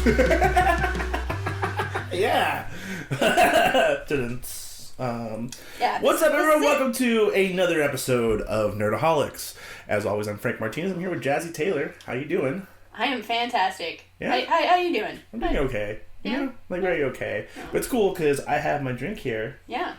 Yeah. Yeah. What's up, everyone? Welcome to another episode of Nerdoholics. As always, I'm Frank Martinez. I'm here with Jazzie Taylor. How you doing? I am fantastic. Yeah? How you doing? I'm doing okay. Yeah? You know, like very okay. Yeah. But it's cool because I have my drink here. Yeah.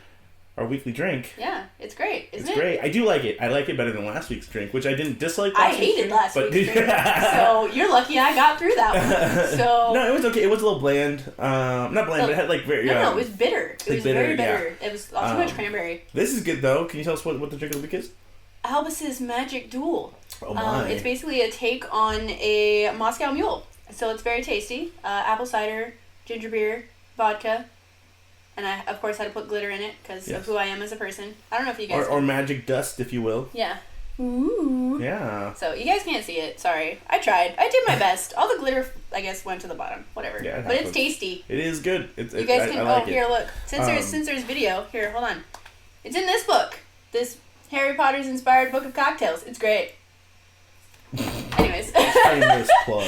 Our weekly drink. Yeah, it's great, isn't it? It's great. I do like it. I like it better than last week's drink, which I didn't dislike last week's drink. I hated last week's drink. So you're lucky I got through that one. So no, it was okay. It was a little bland. Not bland, but it had like very... No, it was bitter. It was very bitter. Yeah. It was too much cranberry. This is good, though. Can you tell us what the drink of the week is? Albus's Magic Duel. Oh, my. It's basically a take on a Moscow Mule. So it's very tasty. Apple cider, ginger beer, vodka. And I, of course, had to put glitter in it because of who I am as a person. I don't know if you guys... Or magic dust, if you will. Yeah. Ooh. Yeah. So, you guys can't see it. Sorry. I tried. I did my best. All the glitter, I guess, went to the bottom. Whatever. Yeah, but it's tasty. It is good. You guys can... I like here, look. Since there's video. Here, hold on. It's in this book. This Harry Potter's inspired book of cocktails. It's great. Anyways. Shameless plug.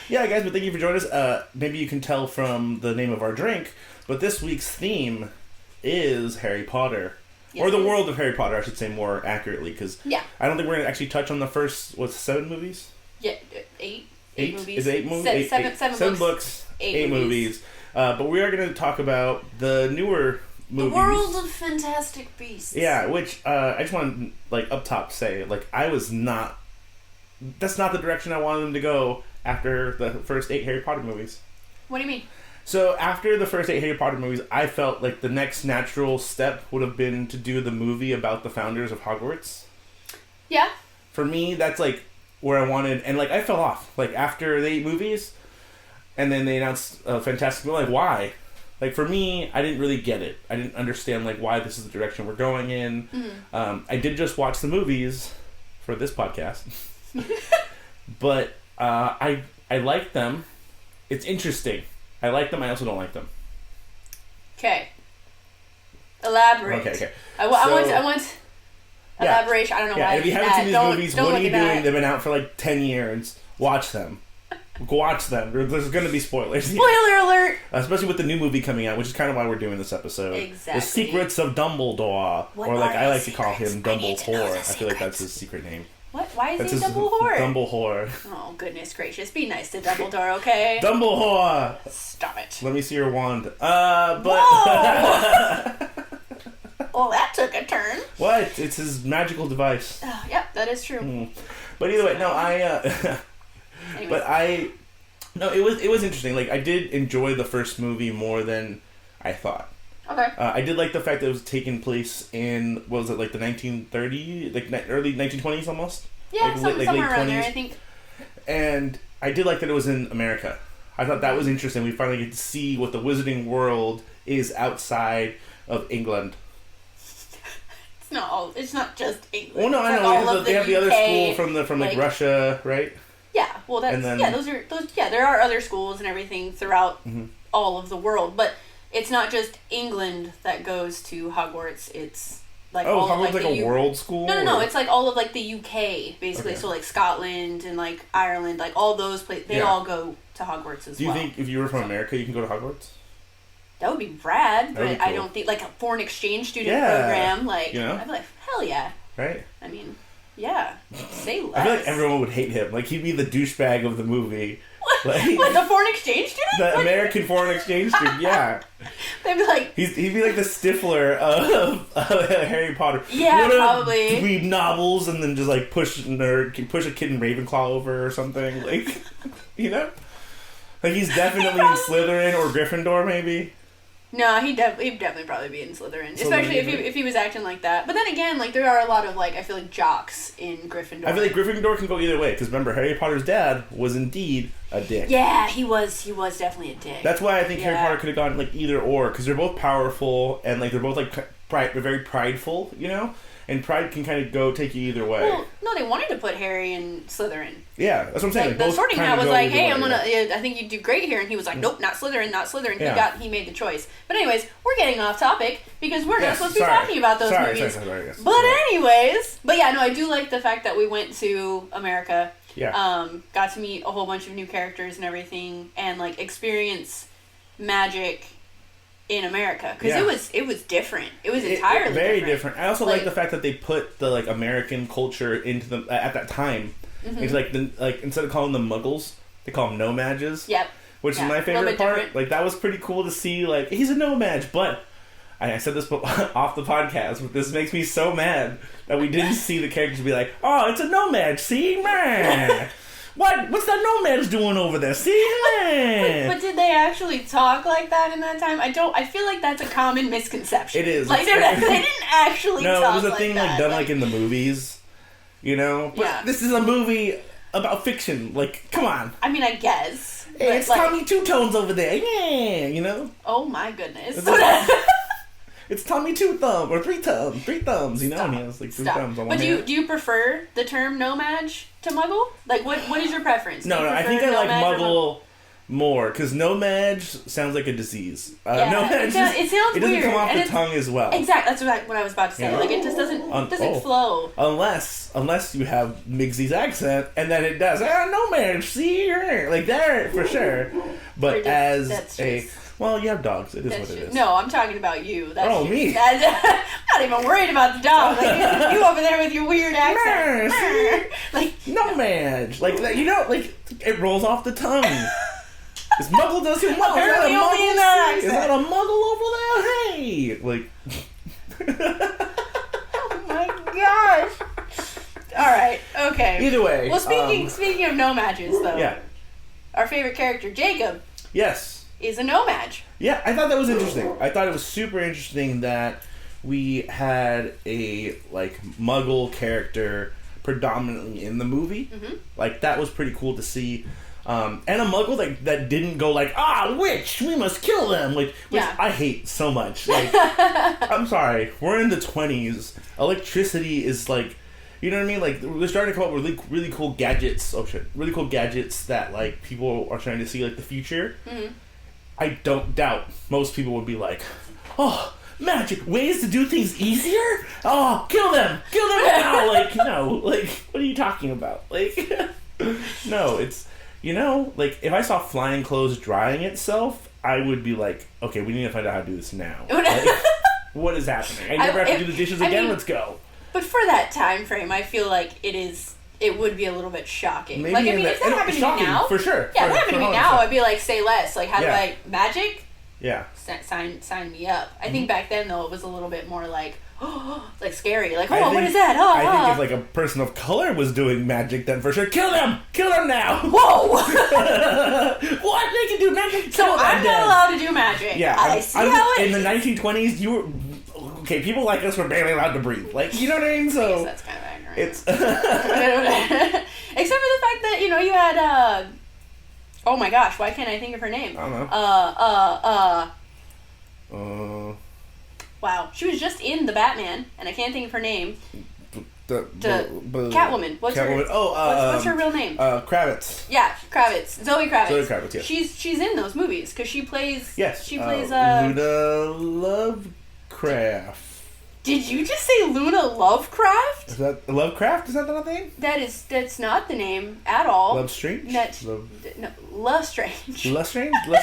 Yeah, guys, but thank you for joining us. Maybe you can tell from the name of our drink, but this week's theme is Harry Potter. Yes, or the world of Harry Potter, I should say more accurately, because I don't think we're going to actually touch on the first, 7 movies? Yeah, 8 movies. Is it 8 movies? Seven books, 8 movies. But we are going to talk about the newer movies. The World of Fantastic Beasts. Yeah, which I just want to, up top say, I was not... That's not the direction I wanted them to go after the first 8 Harry Potter movies. What do you mean? So after the first 8 Harry Potter movies, I felt like the next natural step would have been to do the movie about the founders of Hogwarts. Yeah. For me, that's where I wanted, and I fell off. After the 8 movies, and then they announced Fantastic Four, why? For me, I didn't really get it. I didn't understand why this is the direction we're going in. Mm-hmm. I did just watch the movies for this podcast. But I like them. It's interesting. I like them. I also don't like them. Okay. Elaborate. Okay. I want elaboration. I don't know why. If you haven't seen these movies, what are you doing? They've been out for 10 years. Watch them. Watch them. There's going to be spoilers. Spoiler alert! Especially with the new movie coming out, which is kind of why we're doing this episode. Exactly. The Secrets of Dumbledore. I like to call him Dumbledore. I feel like that's his secret name. What? Why is he Dumbledore? Dumbledore. Oh, goodness gracious. Be nice to Dumbledore, okay? Dumbledore! Stop it. Let me see your wand. Whoa! Well, that took a turn. What? It's his magical device. Yep, that is true. But either way, no, it was interesting. I did enjoy the first movie more than I thought. Okay. I did like the fact that it was taking place in, what was it, the 1930s? Early 1920s almost? Yeah, somewhere around there, I think. And I did like that it was in America. I thought that was interesting. We finally get to see what the wizarding world is outside of England. It's not just England. Well, no, I know. They have the other school from Russia, right? Yeah, well, that's, there are other schools and everything throughout all of the world, but it's not just England that goes to Hogwarts. It's all Hogwarts of a world school? No. It's all of the UK basically. Okay. So Scotland and Ireland, all those places, they all go to Hogwarts as well. Do you think if you were from America, you can go to Hogwarts? That would be rad, but cool. I don't think a foreign exchange student program. I'd be hell yeah. Right. I mean, yeah. Say less. I feel everyone would hate him. He'd be the douchebag of the movie. What, the foreign exchange student? The American foreign exchange student, yeah. They'd be he'd be the Stifler of Harry Potter. Yeah, probably. Read novels and then just push a kid in Ravenclaw over or something. You know? He's definitely in Slytherin or Gryffindor, maybe. No, he'd definitely probably be in Slytherin, especially if he was acting like that. But then again, there are a lot of I feel jocks in Gryffindor. I feel Gryffindor can go either way because remember Harry Potter's dad was indeed a dick. Yeah, he was definitely a dick. That's why I think Harry Potter could have gone either or because they're both powerful and they're both they're very prideful, you know. And pride can kind of take you either way. Well, no, they wanted to put Harry in Slytherin. Yeah, that's what I'm saying. The Sorting Hat was hey, I think you'd do great here. And he was like, nope, not Slytherin, not Slytherin. Yeah. He made the choice. But anyways, we're getting off topic because we're not supposed to be talking about those movies. Sorry, yes. But anyways, I do like the fact that we went to America Yeah. Got to meet a whole bunch of new characters and everything, and like experience magic in America, because it was different. It was entirely very different. I also like the fact that they put the like American culture into them at that time. Mm-hmm. It's like instead of calling them Muggles, they call them No-Mages. Yep. Which is my favorite part. Different. Like that was pretty cool to see. Like he's a No-Mage, but I said this off the podcast, but this makes me so mad that we didn't see the characters be like, "Oh, it's a No-Mage, see, man." What's that No-Mage doing over there? See, man. But did they actually talk like that in that time? I feel like that's a common misconception. It is. Like they didn't actually talk like that. No, it was a thing like done like in the movies, you know? But this is a movie about fiction. Like, come on. I mean, I guess. Hey, it's like, Tommy Two Tones over there. Yeah, you know? Oh my goodness. It's Tommy Two Thumb or Three Thumbs, you know? And he has like 3 thumbs on one hand. But do you prefer the term No-Mage to Muggle? Like, what is your preference? No, I think I like Muggle more, because No-Mage sounds like a disease. No-Mage, it sounds it doesn't weird. come off the tongue as well. Exactly, that's what I was about to say. Yeah. Like, it just doesn't flow. Unless you have Migsy's accent, and then it does. No-Mage, see here, like that for sure. But well, you have dogs. It is what it is. No, I'm talking about you. That's me. I'm not even worried about the dog. Like, you over there with your weird accent. Like No-Mage, like that. You know, like it rolls off the tongue. This Muggle does his Muggle. Is that a Muggle over there? Hey, like. Oh my gosh. All right. Okay. Either way. Well, speaking of No-Mages, though. Yeah. Our favorite character, Jacob. Yes. Is a No-Mage. Yeah, I thought that was interesting. I thought it was super interesting that we had a like Muggle character predominantly in the movie. Mm-hmm. Like that was pretty cool to see. And a Muggle that didn't go like, witch, we must kill them. Like, which I hate so much. Like, I'm sorry, we're in the 20s. Electricity is like, you know what I mean? Like, they're starting to come up with really cool gadgets. Oh shit, really cool gadgets that like people are trying to see like the future. Mm-hmm. I don't doubt most people would be like, oh, magic, ways to do things easier? Oh, kill them now. Like, no, like, what are you talking about? Like, no, it's, you know, like, if I saw flying clothes drying itself, I would be like, okay, we need to find out how to do this now. Like, what is happening? I never have to do the dishes again, let's go. But for that time frame, I feel like it would be a little bit shocking. Maybe like, I mean, if that happened to me now... For sure. Yeah, if that happened to me now, I'd be like, say less. Like, how do I... Magic? Yeah. Sign me up. I think back then, though, it was a little bit more like, like scary. Like, what is that? I think if, like, a person of color was doing magic, then for sure, kill them! Kill them now! Whoa! What? They can do magic? So I'm not allowed to do magic. Yeah. I see how it... In the 1920s, you were... Okay, people like us were barely allowed to breathe. Like, you know what I mean? So... I guess that's kind of accurate. It's except for the fact that you had oh my gosh, why can't I think of her name? I don't know. Wow, she was just in the Batman, and I can't think of her name. Catwoman. What's her real name? Kravitz. Yeah, Kravitz. Zoe Kravitz. Zoe Kravitz. Yeah. She's in those movies because she plays. Yes. She plays. Luna Lovecraft. Did you just say Luna Lovecraft? Is that Lovecraft? Is that the thing? That's not the name at all. Love Strange? Love Strange. Love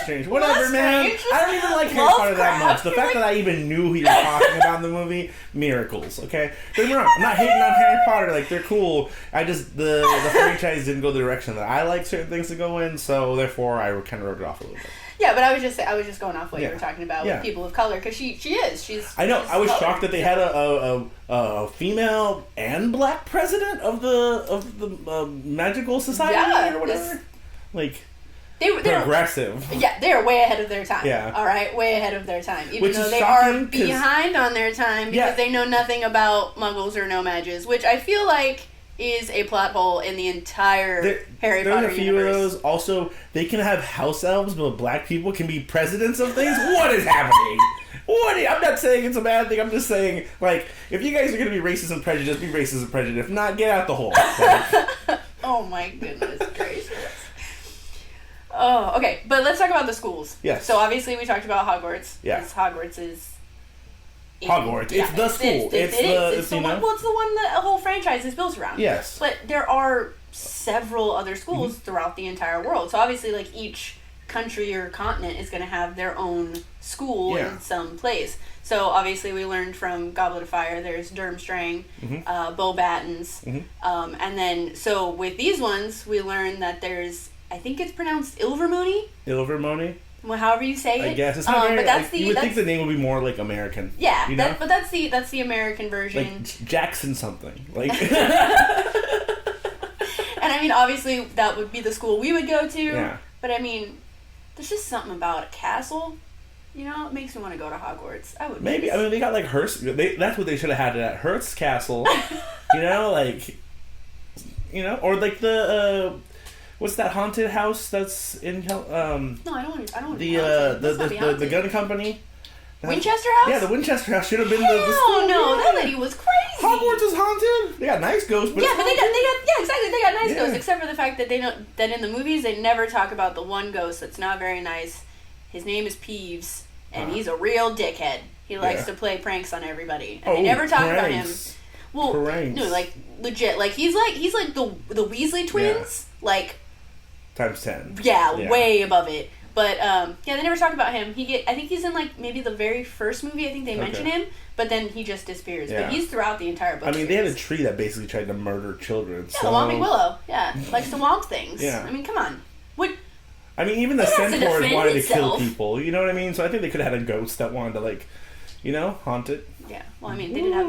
Strange? Whatever, man. I don't even like Harry Potter that much. The fact that I even knew who you were talking about in the movie, miracles, okay? Don't get me wrong, I'm not hating on Harry Potter, like, they're cool. I just, the franchise didn't go the direction that I like certain things to go in, so therefore I kind of wrote it off a little bit. Yeah, but I was just going off what you were talking about with people of color, because she's. I know. I was shocked that they had a female and black president of the magical society or whatever. They're progressive. Yeah, they're way ahead of their time. Yeah. All right, way ahead of their time. Even which though they shocking, are behind on their time because they know nothing about Muggles or No-Mages, which I feel like is a plot hole in the entire Harry Potter universe. There's a few of those. Also, they can have house elves, but black people can be presidents of things. What is happening? I'm not saying it's a bad thing. I'm just saying, like, if you guys are going to be racist and prejudiced, be racist and prejudiced. If not, get out the hole. Oh my goodness gracious. Oh, okay. But let's talk about the schools. Yes. So obviously we talked about Hogwarts. Yeah. Because Hogwarts is... Hogwarts. It's the school. It's the one that a whole franchise is built around. Yes. But there are several other schools throughout the entire world. So obviously, like, each country or continent is going to have their own school in some place. So obviously we learned from Goblet of Fire, there's Durmstrang, Beauxbatons, and then, so with these ones, we learned that there's, I think it's pronounced Ilvermorny? Ilvermorny? Well, however you say it. I guess. It's not very, but that's you would think the name would be more, like, American. Yeah, you know? but that's the American version. Like, Jackson something. Like... And I mean, obviously, that would be the school we would go to. Yeah. But I mean, there's just something about a castle, you know, it makes me want to go to Hogwarts. I would. Maybe. I mean, they got, like, Hearst. That's what they should have had at Hearst Castle. You know, like... You know? Or, like, the... what's that haunted house that's in... No, I don't want to... The gun company? Winchester House? Yeah, the Winchester House should have been the school. school. No, that lady was crazy. Hogwarts is haunted. They got nice ghosts, but yeah, but they got exactly. They got nice ghosts, except for the fact that that in the movies they never talk about the one ghost that's not very nice. His name is Peeves, and he's a real dickhead. He likes to play pranks on everybody, and they never talk about him. Well, pranks. No, like legit, like he's like the Weasley twins, like times 10. Yeah, way above it. But, they never talk about him. I think he's in, like, maybe the very first movie. I think they mention him, but then he just disappears. Yeah. But he's throughout the entire book. I mean, they had a tree that basically tried to murder children. Yeah, the Whomping Willow. Yeah, likes to womp things. Yeah. I mean, come on. I mean, even the centaurs wanted to kill people. You know what I mean? So I think they could have had a ghost that wanted to, like, you know, haunt it. Yeah. Well, I mean, they did have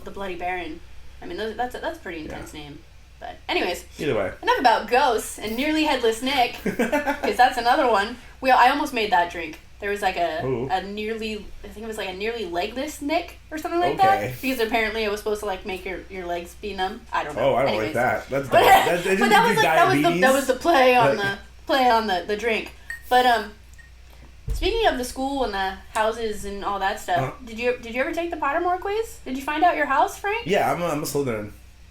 the Bloody Baron. I mean, that's a pretty intense name. But anyways, either way, enough about ghosts and nearly headless Nick, because that's another one. I almost made that drink. There was like a nearly, I think it was like a nearly legless Nick or something like that. Because apparently it was supposed to like make your legs be numb. I don't know. Oh, I don't like that. That's dumb. That was the play on the drink. But speaking of the school and the houses and all that stuff, did you ever take the Pottermore quiz? Did you find out your house, Frank? Yeah, I'm a Slytherin.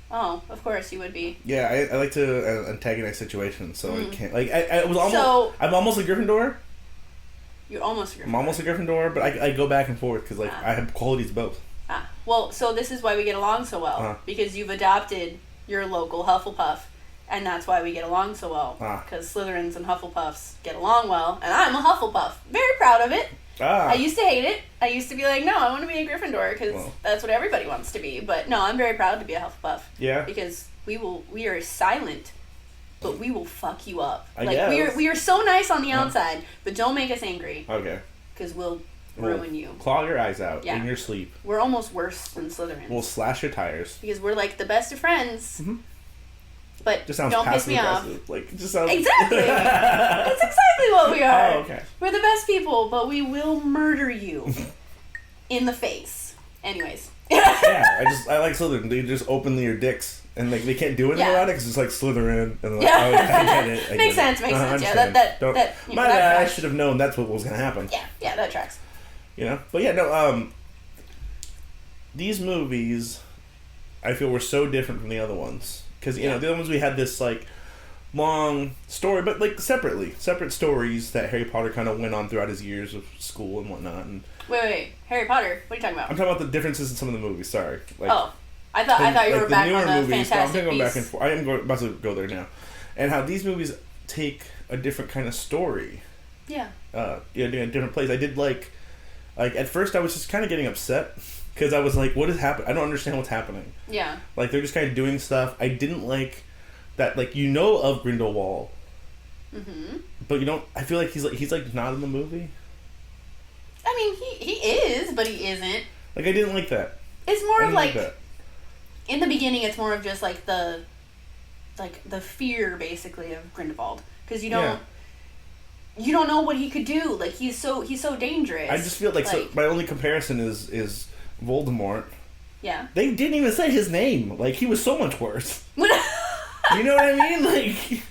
Oh, of course you would be. Yeah, I like to antagonize situations, so I can't. Like, I was almost. I'm almost a Gryffindor. You're almost a Gryffindor. I'm almost a Gryffindor, but I go back and forth because, like, I have qualities both. Well, so this is why we get along so well. Because you've adopted your local Hufflepuff, and that's why we get along so well. Because Slytherins and Hufflepuffs get along well, and I'm a Hufflepuff. Very proud of it. I used to hate it. I used to be like, no, I want to be a Gryffindor because that's what everybody wants to be. But no, I'm very proud to be a Hufflepuff. Yeah. Because we are silent, but we will fuck you up. I guess. we are so nice on the outside, but don't make us angry. Okay. Because we'll ruin you. Claw your eyes out in your sleep. We're almost worse than Slytherins. We'll slash your tires. Because we're like the best of friends. Mm-hmm. But just sounds don't piss me off. Like, it just sounds... Exactly. That's exactly what we are. Oh, okay. We're the best people, but we will murder you in the face. Anyways. Yeah, I like Slytherin. They just openly are dicks, and like they can't do anything about it because it's like Slytherin, and like, I get it. Makes sense. Yeah, that. My bad. I should have known that's what was gonna happen. Yeah, that tracks. You know, but yeah, no. These movies, I feel, were so different from the other ones. Because, you know, the other ones we had this, like, long story, but, like, separate stories that Harry Potter kind of went on throughout his years of school and whatnot. And Wait. Harry Potter? What are you talking about? I'm talking about the differences in some of the movies, sorry. Like, I thought you were back on the movies, Fantastic I'm going Beasts. back and forth. I am about to go there now. And how these movies take a different kind of story. Yeah. In a different place. I did, like, at first I was just kind of getting upset. Because I was like, what is happening? I don't understand what's happening. Yeah. Like, they're just kind of doing stuff. I didn't like that, like, you know of Grindelwald. Mm-hmm. But you don't... I feel like he's not in the movie. I mean, he is, but he isn't. Like, I didn't like that. It's more of, like... In the beginning, it's more of just, like, the fear, basically, of Grindelwald. Because you don't... Yeah. You don't know what he could do. Like, he's so dangerous. I just feel like so, my only comparison is Voldemort. Yeah. They didn't even say his name. Like, he was so much worse. You know what I mean? Like,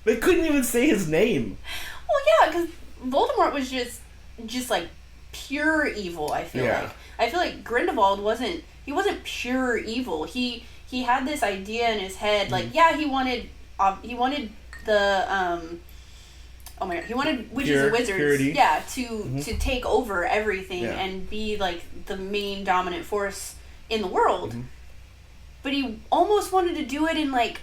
they couldn't even say his name. Well, yeah, because Voldemort was just like pure evil. I feel like. I feel like Grindelwald wasn't pure evil. He had this idea in his head. Like, he wanted the oh my god, he wanted witches and wizards, purity. To take over everything and be like the main dominant force in the world. Mm-hmm. But he almost wanted to do it in like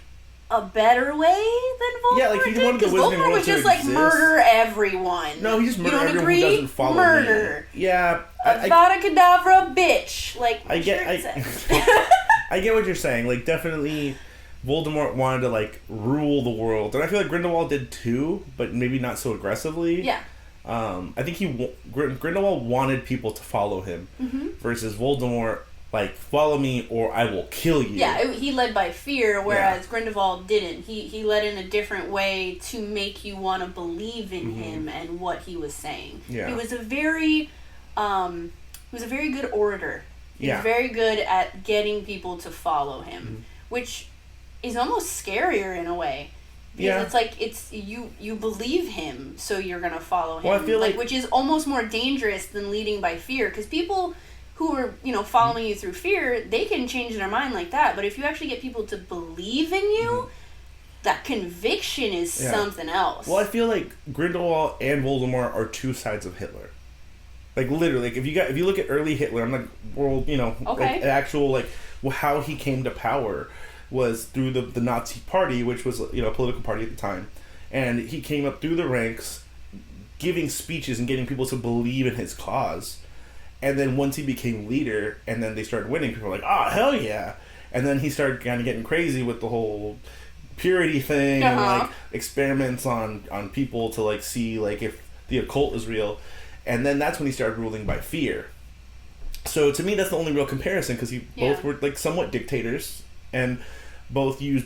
a better way than Voldemort Yeah, like he wanted the Wizarding Voldemort World was to just like exist. murder everyone. No, he just murdered everyone agree? who doesn't follow murder. me. Yeah. Avada Kedavra, bitch. Like, I get what you're saying. Like, definitely Voldemort wanted to, like, rule the world. And I feel like Grindelwald did too, but maybe not so aggressively. Yeah. I think Grindelwald wanted people to follow him versus Voldemort, like, follow me or I will kill you. Yeah, he led by fear, whereas Grindelwald didn't. He led in a different way to make you want to believe in him and what he was saying. Yeah. He was a very good orator. He was Yeah. very good at getting people to follow him, which is almost scarier in a way. Because it's like you believe him, so you're gonna follow him. Well, I feel like which is almost more dangerous than leading by fear. Because people who are following you through fear, they can change their mind like that. But if you actually get people to believe in you, that conviction is something else. Well, I feel like Grindelwald and Voldemort are two sides of Hitler. Like literally, like if you look at early Hitler, I'm like, well, like actual like how he came to power was through the Nazi Party, which was a political party at the time, and he came up through the ranks, giving speeches and getting people to believe in his cause, and then once he became leader, and then they started winning, people were like, oh hell yeah, and then he started kind of getting crazy with the whole purity thing and like experiments on people to like see like if the occult is real, and then that's when he started ruling by fear. So to me, that's the only real comparison because both were like somewhat dictators. And both use,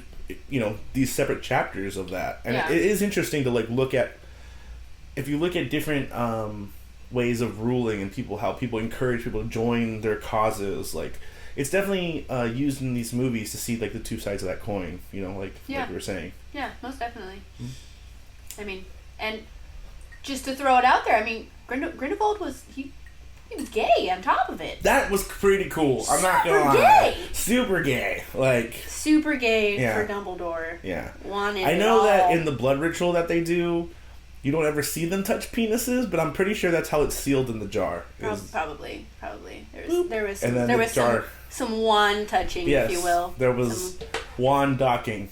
these separate chapters of that. And it is interesting to, like, look at... If you look at different ways of ruling and how people encourage people to join their causes, like... It's definitely used in these movies to see, like, the two sides of that coin, like we were saying. Yeah, most definitely. I mean, and just to throw it out there, I mean, Grindelwald was... He was gay on top of it. That was pretty cool. I'm not gonna lie. Gay. Super gay. Like super gay for Dumbledore. Yeah. Wanted I know that in the blood ritual that they do, you don't ever see them touch penises, but I'm pretty sure that's how it's sealed in the jar. Probably. There was some wand touching, if you will. There was wand docking.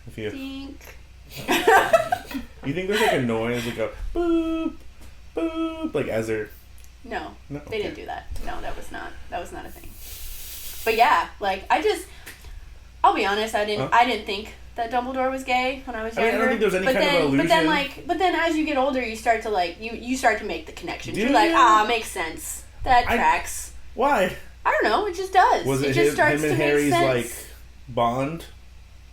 If you think. You think there's like a noise like a boop boop like as they're No, they didn't do that. No, that was not a thing. But yeah, like I'll be honest, I didn't think that Dumbledore was gay when I was younger. I don't think there's any kind of illusion. But then as you get older, you start to like you start to make the connections. Do You're like, makes sense. That tracks. Why? I don't know. It just does. Was it just starts him and to Harry's make like sense. bond?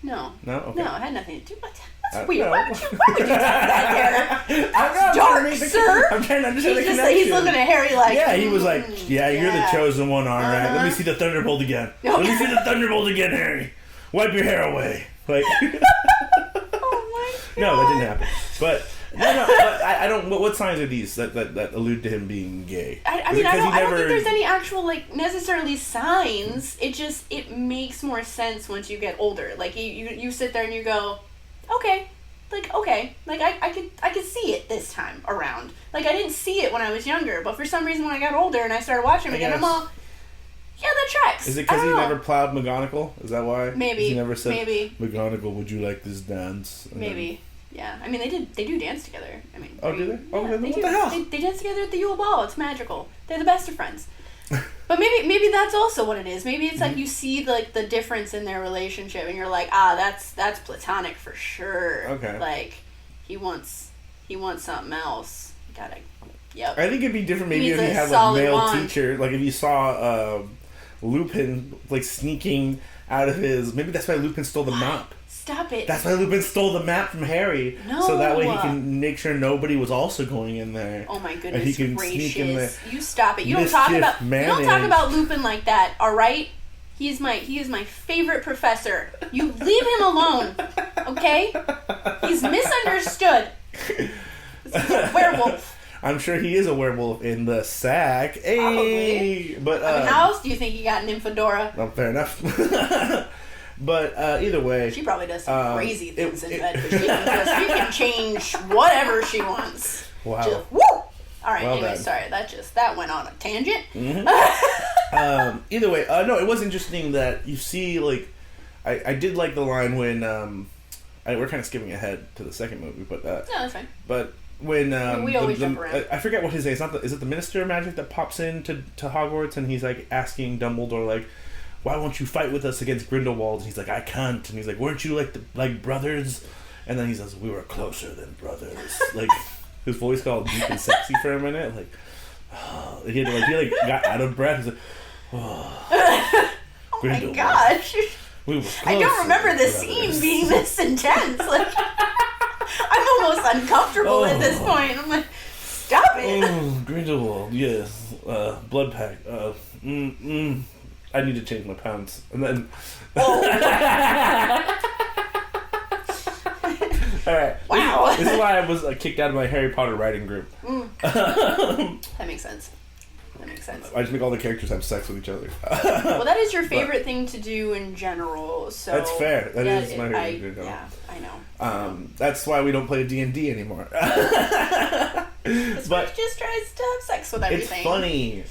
No. No. Okay. No, it had nothing to do with that. That's weird. Why would you do that there? That's dark, sir. I'm trying to understand the connection. He's looking at Harry like... Yeah, he was like, you're the chosen one, all right. Let me see the Thunderbolt again. Let me see the Thunderbolt again, Harry. Wipe your hair away. Like... Oh my God. No, that didn't happen. But... No, but I don't... What signs are these that allude to him being gay? I mean, I don't think there's any actual, like, necessarily signs. It makes more sense once you get older. Like, you sit there and you go... Okay. Like, I could see it this time around. Like, I didn't see it when I was younger, but for some reason when I got older and I started watching them again, I'm all, yeah, that tracks. Is it because he never plowed McGonagall? Is that why? Maybe. He never said, McGonagall, would you like this dance? And maybe. Yeah. I mean, they do dance together. I mean. Oh, do they? Oh, yeah, what the hell? They dance together at the Yule Ball. It's magical. They're the best of friends. But maybe that's also what it is. Maybe it's like you see like the difference in their relationship, and you're like, that's platonic for sure. Okay. Like, he wants something else. Yep. I think it'd be different maybe if you had like a male teacher. Like if you saw Lupin like sneaking out of his. Maybe that's why Lupin stole the map. Stop it. That's why Lupin stole the map from Harry. No. So that way he can make sure nobody was also going in there. Oh my goodness and he can gracious. Sneak in there. You stop it. You don't talk about Lupin like that, alright? He is my favorite professor. You leave him alone. Okay? He's misunderstood. He's a werewolf. I'm sure he is a werewolf in the sack. Hey, probably. But I mean, how else do you think he got an Nymphadora? Well, fair enough. But either way, she probably does some crazy things in bed. But she can change whatever she wants. Wow! Just, woo! All right. Well anyway, done. sorry. That went on a tangent. Mm-hmm. Either way, no, it was interesting that you see like I did like the line when we're kind of skipping ahead to the second movie, but no, that's fine. But when we always jump around. I forget what his name is. Is it the Minister of Magic that pops in to Hogwarts and he's like asking Dumbledore like, why won't you fight with us against Grindelwald? And he's like, I can't. And he's like, weren't you like brothers? And then he says, we were closer than brothers. Like his voice got all deep and sexy for a minute. Like, oh. he got out of breath. He's like, oh, oh my gosh. We were I don't remember the scene being this intense. Like, I'm almost uncomfortable at this point. I'm like, stop it. Oh, Grindelwald, yes. Blood pack. I need to change my pants. And then... Alright. Wow. This is why I was kicked out of my Harry Potter writing group. That makes sense. I just make all the characters have sex with each other. Well, that is your favorite thing to do in general, so... That's fair. That is my favorite thing to do. Yeah, I know. That's why we don't play D&D anymore. This one just tries to have sex with everything. It's funny.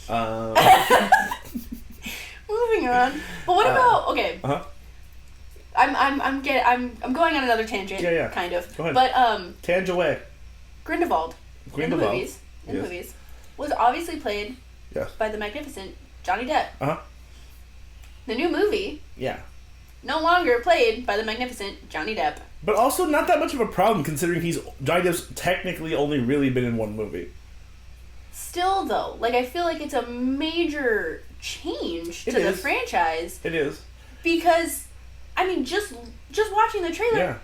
Moving on. But what about... Okay. Uh-huh. I'm going on another tangent. Yeah. Kind of. Go ahead. But, Tangent away. Grindelwald. In the movies. Was obviously played by the magnificent Johnny Depp. Uh-huh. The new movie. Yeah. No longer played by the magnificent Johnny Depp. But also not that much of a problem considering Johnny Depp's technically only really been in one movie. Still, though, like, I feel like it's a major change to the franchise. It is. Because, I mean, just watching the trailer,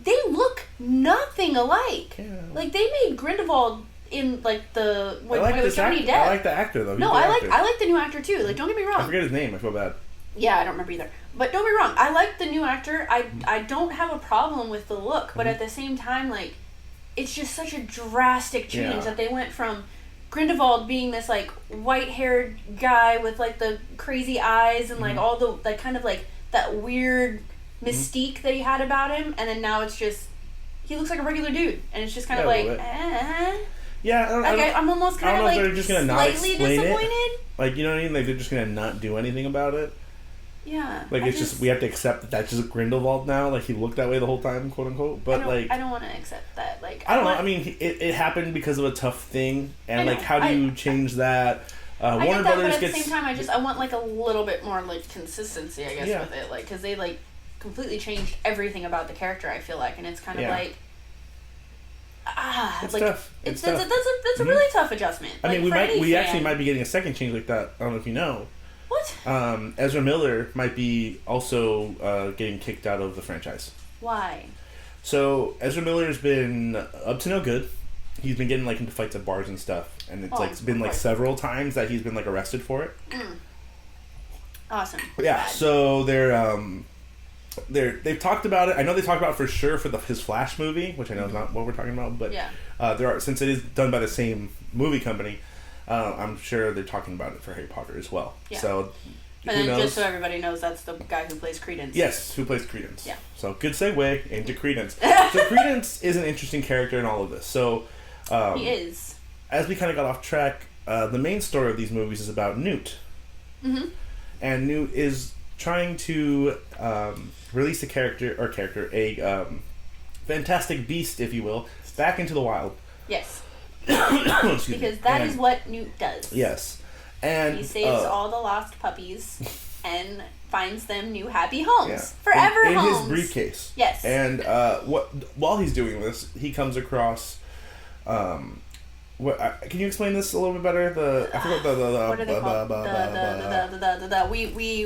they look nothing alike. Yeah. Like, they made Grindelwald in, like, when it was Johnny Depp. I like the actor, though. No, I like the new actor, too. Like, don't get me wrong. I forget his name. I feel bad. Yeah, I don't remember either. But don't be wrong. I like the new actor. I don't have a problem with the look. But at the same time, like, it's just such a drastic change that they went from Grindelwald being this, like, white-haired guy with, like, the crazy eyes and, like, all the, like, kind of, like, that weird mystique that he had about him. And then now it's just, he looks like a regular dude. And it's just kind of like, Yeah, I'm almost kind of, like, they're just gonna not slightly disappointed. It. Like, you know what I mean? Like, they're just gonna not do anything about it. Yeah. Like, it's just, we have to accept that that's just Grindelwald now. Like, he looked that way the whole time, quote unquote. But, I don't want to accept that. Like, I don't know. I mean, it happened because of a tough thing. And, like, how do you change that? I get that, but at the same time, I want, like, a little bit more, like, consistency, I guess, with it. Like, because they, like, completely changed everything about the character, I feel like. And it's kind of like... it's like, tough. That's a really tough adjustment. I mean, like, we actually might be getting a second change like that. I don't know if you know. What? Ezra Miller might be also getting kicked out of the franchise. Why? So Ezra Miller's been up to no good. He's been getting like into fights at bars and stuff, and it's been like several times that he's been like arrested for it. Awesome. Yeah. Bad. So they've talked about it. I know they talked about it for sure for his Flash movie, which I know is not what we're talking about, but since it is done by the same movie company. I'm sure they're talking about it for Harry Potter as well. Yeah. So, and then just so everybody knows, that's the guy who plays Credence. Yes, who plays Credence. Yeah. So, good segue into Credence. So, Credence is an interesting character in all of this. So, he is. As we kind of got off track, the main story of these movies is about Newt. Mm-hmm. And Newt is trying to release a fantastic beast, if you will, back into the wild. Yes. Because that is what Newt does. Yes. And he saves all the lost puppies and finds them new happy homes. Forever in homes. his briefcase. Yes. And while he's doing this, he comes across can you explain this a little bit better? I forgot what are they called?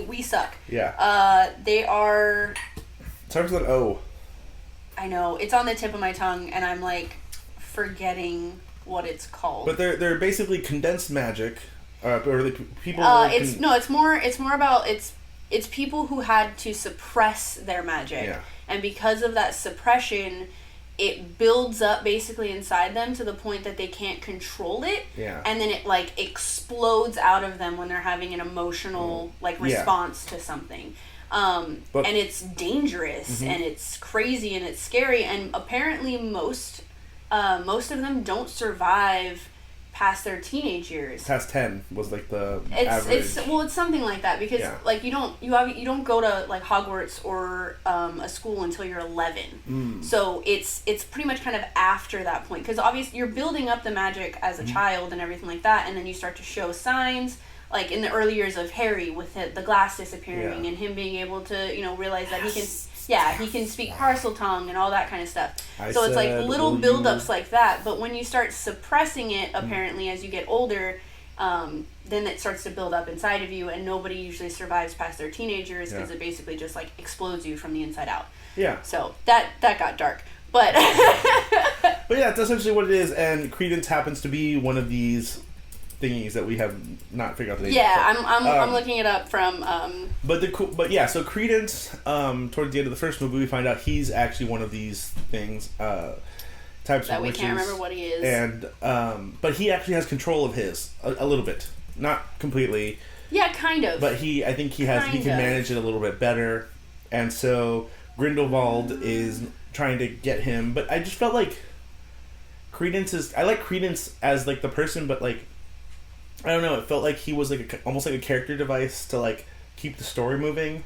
We suck. Yeah. They are... It starts with an O. I know. It's on the tip of my tongue and I'm like forgetting what it's called. But they're basically condensed magic. Or people. It's more about it's people who had to suppress their magic. Yeah. And because of that suppression, it builds up basically inside them to the point that they can't control it. Yeah. And then it like explodes out of them when they're having an emotional response to something. And it's dangerous and it's crazy and it's scary and apparently most of them don't survive past their teenage years. Past 10 was like the average. It's something like that because like you don't go to like Hogwarts or a school until you're 11. So it's pretty much kind of after that point because obviously you're building up the magic as a child and everything like that, and then you start to show signs. Like in the early years of Harry with the glass disappearing and him being able to, realize that he can speak parcel tongue and all that kind of stuff. So it's like little build-ups like that. But when you start suppressing it, apparently, as you get older, then it starts to build up inside of you, and nobody usually survives past their teenage years because it basically just like explodes you from the inside out. Yeah. So that got dark. But but yeah, that's essentially what it is, and Credence happens to be one of these thingies that we have not figured out the name. Yeah, I'm looking it up from. So Credence, towards the end of the first movie, we find out he's actually one of these things, types that of witches. We can't remember what he is. And but he actually has control of his a little bit, not completely. Yeah, kind of. But he can manage it a little bit better, and so Grindelwald is trying to get him. But I just felt like I like Credence as like the person, but like. I don't know. It felt like he was like almost like a character device to like keep the story moving.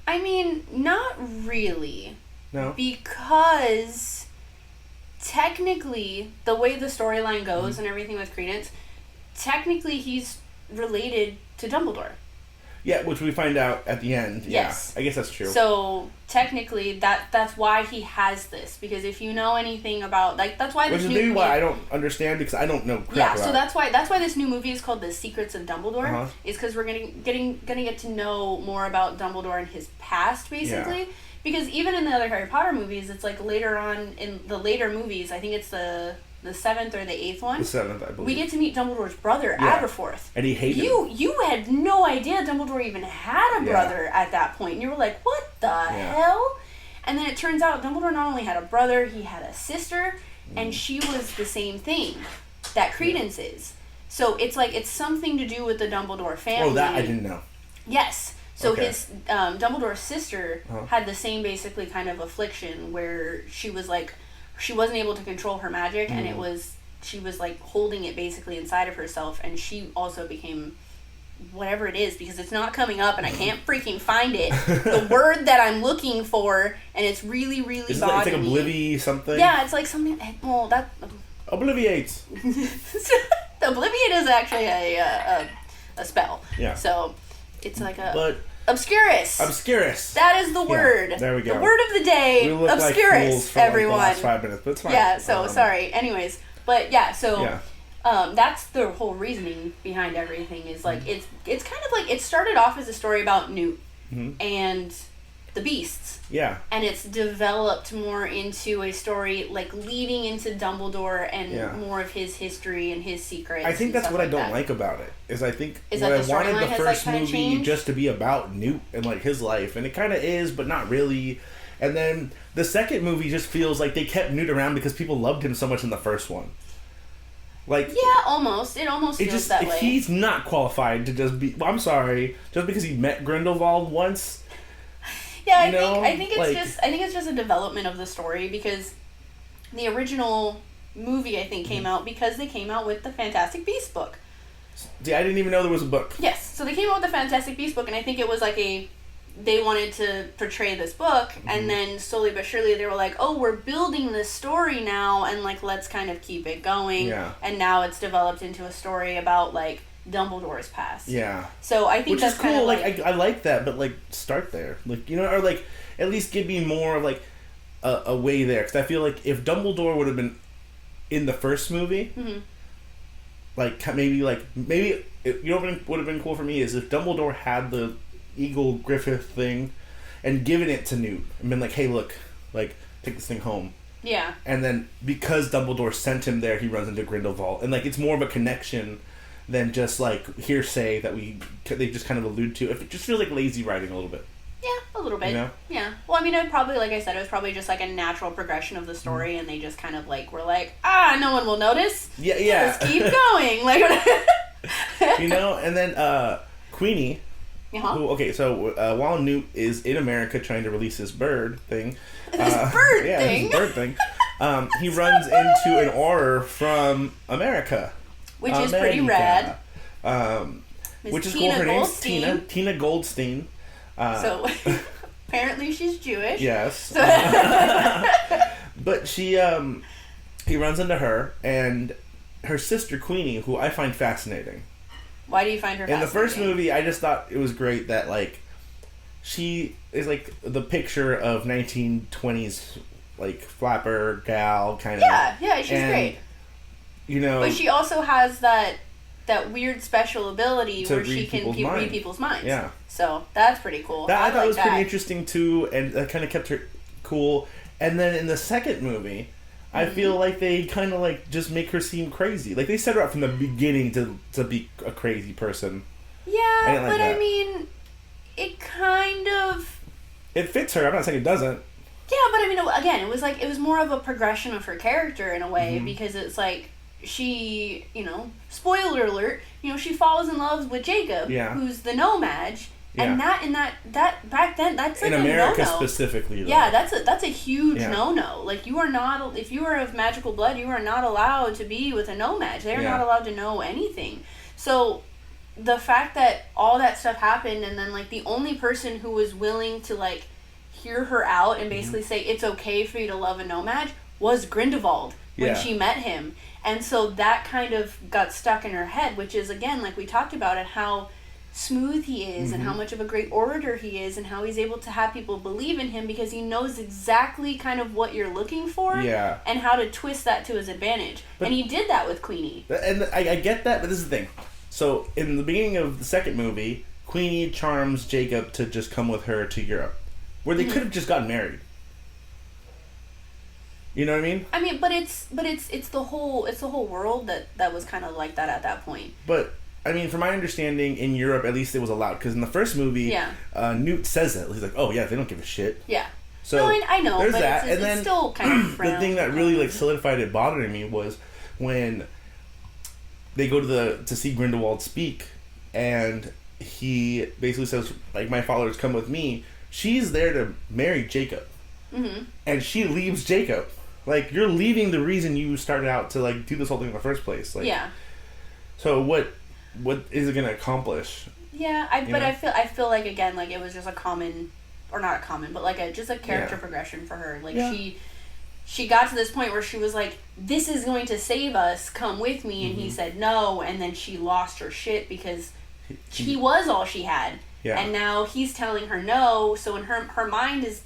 I mean, not really. No. Because technically, the way the storyline goes and everything with Credence, technically he's related to Dumbledore. Yeah, which we find out at the end. Yes. Yeah, I guess that's true. So technically, that's why he has this. Because if you know anything about that's why this which is maybe why I don't understand because I don't know crap about so that's why this new movie is called The Secrets of Dumbledore. Is because we're gonna get to know more about Dumbledore and his past, basically. Yeah. Because even in the other Harry Potter movies, it's like later on in the later movies. I think it's the 7th or the 8th one. The 7th, I believe. We get to meet Dumbledore's brother, Aberforth. And he hated him. You had no idea Dumbledore even had a brother at that point. And you were like, what the hell? And then it turns out Dumbledore not only had a brother, he had a sister, and she was the same thing that Credence is. So it's like, it's something to do with the Dumbledore family. Oh, that I didn't know. Yes. So his Dumbledore's sister had the same basically kind of affliction where she was like, she wasn't able to control her magic, and she was like holding it basically inside of herself, and she also became whatever it is because it's not coming up and I can't freaking find it. The word that I'm looking for, and it's really, really bothering me. It's like Obliviate something? Yeah, it's like something. Well, that. Obliviate. Obliviate is actually a spell. Yeah. So it's like a. But. Obscurus. That is the word. Yeah, there we go. The word of the day. We look Obscurus. Like fools for everyone. Like the last 5 minutes, but it's fine. Yeah. So sorry. Anyways, but yeah. So that's the whole reasoning behind everything. Is like it's kind of like it started off as a story about Newt and the beasts. Yeah. And it's developed more into a story like leading into Dumbledore and more of his history and his secrets. I think that's what I don't like about it. I think what I wanted the first movie just to be about Newt and like his life, and it kind of is, but not really. And then the second movie just feels like they kept Newt around because people loved him so much in the first one. Like almost. It almost feels that way. He's not qualified to just be. Well, I'm sorry, just because he met Grindelwald once. Yeah, I think it's just a development of the story because the original movie I think came out because they came out with the Fantastic Beasts book. See, I didn't even know there was a book. Yes, so they came out with the Fantastic Beasts book, and I think it was like they wanted to portray this book, and then slowly but surely they were like, oh, we're building this story now, and like let's kind of keep it going. Yeah. And now it's developed into a story about like Dumbledore's past. Yeah. So I think that's cool. Kind of I like that, but like start there, like or like at least give me more of like a way there, because I feel like if Dumbledore would have been in the first movie, maybe you know what would have been cool for me is if Dumbledore had the Eagle Griffith thing and given it to Newt and been like, hey, look, like take this thing home. Yeah. And then because Dumbledore sent him there, he runs into Grindelwald, and like it's more of a connection than just like hearsay that they just kind of allude to. It just feels like lazy writing a little bit. Yeah, a little bit. You know? Yeah. Well, I mean, it probably, like I said, it was probably just like a natural progression of the story, and they just kind of like were like, no one will notice. Yeah, yeah. Let's keep going. Like, and then Queenie. Uh-huh. While Newt is in America trying to release his bird thing. This bird thing? This bird thing. he runs into an Auror from America. Which is pretty rad. Which is Tina cool. Her name's Goldstein. Tina Goldstein. So, apparently she's Jewish. Yes. But he runs into her and her sister Queenie, who I find fascinating. Why do you find her fascinating? In the first movie, I just thought it was great that, like, she is, like, the picture of 1920s, like, flapper gal, kind of. Yeah, she's great. You know... But she also has that weird special ability where she can read people's minds. Yeah. So, that's pretty cool. I thought it was pretty interesting, too, and that kind of kept her cool. And then in the second movie... I feel like they kind of, like, just make her seem crazy. Like, they set her up from the beginning to be a crazy person. Yeah, but I mean, it kind of... It fits her. I'm not saying it doesn't. Yeah, but I mean, again, it was more of a progression of her character in a way, because it's like, she, you know, spoiler alert, you know, she falls in love with Jacob, who's the nomad. And that back then, that's like in America no-no. Specifically. Though. Yeah, that's a huge no-no. Like, you are not, if you are of magical blood, you are not allowed to be with a nomad. They're not allowed to know anything. So, the fact that all that stuff happened, and then, like, the only person who was willing to, like, hear her out and basically say it's okay for you to love a nomad was Grindelwald when she met him. And so that kind of got stuck in her head, which is, again, like we talked about it, how smooth he is and how much of a great orator he is and how he's able to have people believe in him because he knows exactly kind of what you're looking for and how to twist that to his advantage. But, and he did that with Queenie. And I get that, but this is the thing. So, in the beginning of the second movie, Queenie charms Jacob to just come with her to Europe, where they could have just gotten married. You know what I mean? I mean, but it's the whole world that was kind of like that at that point. But I mean, from my understanding, in Europe, at least it was allowed. Because in the first movie, Newt says it. He's like, "Oh yeah, they don't give a shit." Yeah. So no, I know. There's but that, it's and then still kind of the thing that really like solidified it bothering me was when they go to see Grindelwald speak, and he basically says, "Like, my followers come with me." She's there to marry Jacob, and she leaves Jacob. Like, you're leaving the reason you started out to like do this whole thing in the first place. Like, so what is it going to accomplish? Yeah, but I feel like, again, like, it was just a common, or not a common, but like just a character progression for her. Like, she got to this point where she was like, "This is going to save us, come with me," and he said no, and then she lost her shit because he was all she had. Yeah. And now he's telling her no, so in her mind is